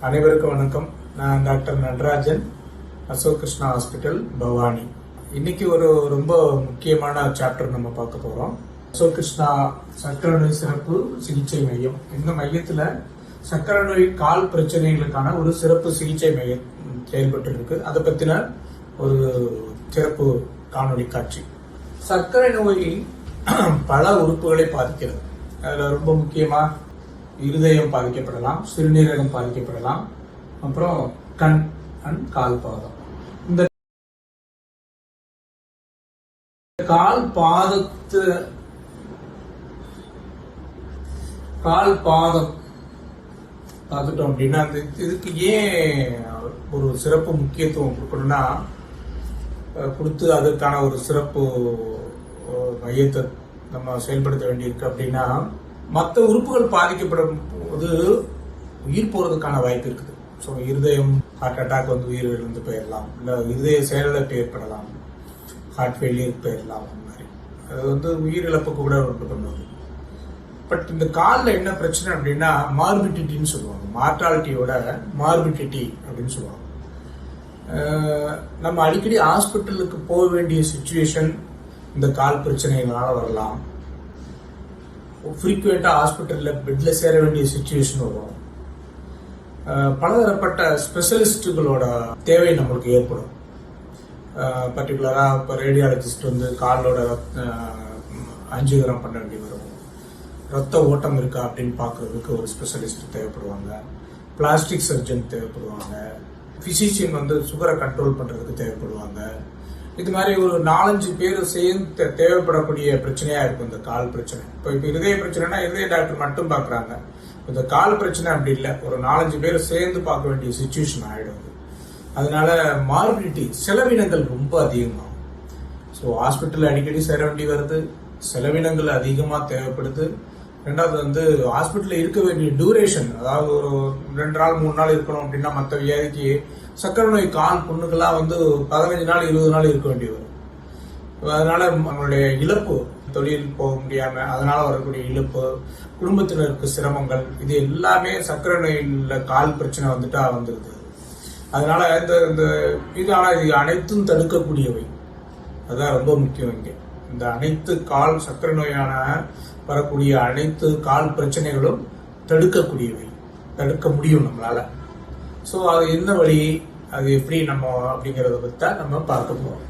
அனைவருக்கும் வணக்கம். நான் டாக்டர் நடராஜன், அசோக் கிருஷ்ணா ஹாஸ்பிட்டல், பவானி. இன்னைக்கு ஒரு ரொம்ப முக்கியமான சாப்டர் நம்ம பார்க்க போறோம். அசோக் கிருஷ்ணா சர்க்கரை நோய் சிறப்பு சிகிச்சை மையம். இந்த மையத்துல சர்க்கரை நோய் கால் பிரச்சனைகளுக்கான ஒரு சிறப்பு சிகிச்சை மையம் செயல்பட்டு இருக்கு. அதை பத்தின ஒரு சிறப்பு காணொலி காட்சி. சர்க்கரை நோய் பல உறுப்புகளை பாதிக்கிறது. அதுல ரொம்ப முக்கியமா இருதயம் பாதிக்கப்படலாம், சிறுநீரகம் பாதிக்கப்படலாம், அப்புறம் கண் அண்ட் கால் பாதம். இந்த கால் பாதம் பார்த்துட்டோம் அப்படின்னா இதுக்கு ஏன் ஒரு சிறப்பு முக்கியத்துவம் கொடுக்கணும்னா கொடுத்து அதற்கான ஒரு சிறப்பு மையத்தை நம்ம செயல்படுத்த வேண்டியிருக்கு. அப்படின்னா மற்ற உறுப்புகள் பாதிக்கப்படும் போது உயிர் போறதுக்கான வாய்ப்பு இருக்குது. ஸோ இருதயம் ஹார்ட் அட்டாக் வந்து உயிர் இழந்து போயிடலாம், இல்லை இருதய செயலிழப்பு ஏற்படலாம், ஹார்ட் ஃபெயிலியர் போயிடலாம். அந்த மாதிரி அது வந்து உயிரிழப்புக்கு கூட உண்டு பண்ணுவது. பட் இந்த காலில் என்ன பிரச்சனை அப்படின்னா மார்பிடிட்டின்னு சொல்லுவாங்க. மார்டாலிட்டியோட மார்பிடிட்டி அப்படின்னு சொல்லுவாங்க. நம்ம அடிக்கடி ஹாஸ்பிட்டலுக்கு போக வேண்டிய சிச்சுவேஷன் இந்த கால் பிரச்சனைகளால வரலாம். ஃப்ரீக்வெண்டா ஹாஸ்பிட்டல்ல பெட்ல சேர வேண்டிய சிச்சுவேஷன் வரும். பலதரப்பட்ட ஸ்பெஷலிஸ்டுகளோட தேவை நம்மளுக்கு ஏற்படும். பர்டிகுலரா இப்போ ரேடியாலஜிஸ்ட் வந்து காலோட அஞ்சுகரம் பண்ண வேண்டி வரும். ரத்த ஓட்டம் இருக்கா அப்படின்னு பாக்குறதுக்கு ஒரு ஸ்பெஷலிஸ்ட் தேவைப்படுவாங்க. பிளாஸ்டிக் சர்ஜன் தேவைப்படுவாங்க. பிசிஷியன் வந்து சுகரை கண்ட்ரோல் பண்றதுக்கு தேவைப்படுவாங்க. இது மாதிரி ஒரு 4-5 பேர் சேர்ந்து தேவைப்படக்கூடிய பிரச்சனையா இருக்கும் இந்த கால் பிரச்சனை. இப்போ இருதய பிரச்சனைனா இருதய டாக்டர் மட்டும் பாக்குறாங்க. இந்த கால் பிரச்சனை அப்படி இல்லை, ஒரு 4-5 பேர் சேர்ந்து பார்க்க வேண்டிய சிச்சுவேஷன் ஆயிடும். அதனால மார்பிலிட்டி செலவினங்கள் ரொம்ப அதிகமாகும். ஸோ ஹாஸ்பிட்டல் அடிக்கடி சேர வேண்டி வருது, செலவினங்கள் அதிகமா தேவைப்படுது. ரெண்டாவது வந்து ஹாஸ்பிட்டல்ல இருக்க வேண்டிய டியூரேஷன், அதாவது ஒரு 2 நாள் 3 நாள் இருக்கணும் அப்படின்னா மற்ற வியாதிக்கு சர்க்கரை நோய் கால் புண்ணுக்கெல்லாம் வந்து 15 நாள் 20 நாள் இருக்க வேண்டி வரும். அதனால நம்மளுடைய இழப்பு, தொழில் போக முடியாம அதனால வரக்கூடிய இழப்பு, குடும்பத்தினருக்கு சிரமங்கள், இது எல்லாமே சர்க்கரை நோயில கால் பிரச்சனை வந்துட்டா வந்துருது. அதனால இது அனைத்தும் தடுக்கக்கூடியவை. அதுதான் ரொம்ப முக்கியம். இங்க இந்த அனைத்து கால் சர்க்கரை நோயான வரக்கூடிய அனைத்து கால் பிரச்சனைகளும் தடுக்கக்கூடியவை, தடுக்க முடியும் நம்மளால. ஸோ அது என்ன வழி, அது எப்படி நம்ம அப்படிங்கறத பத்தி தான் நம்ம பார்க்க போறோம்.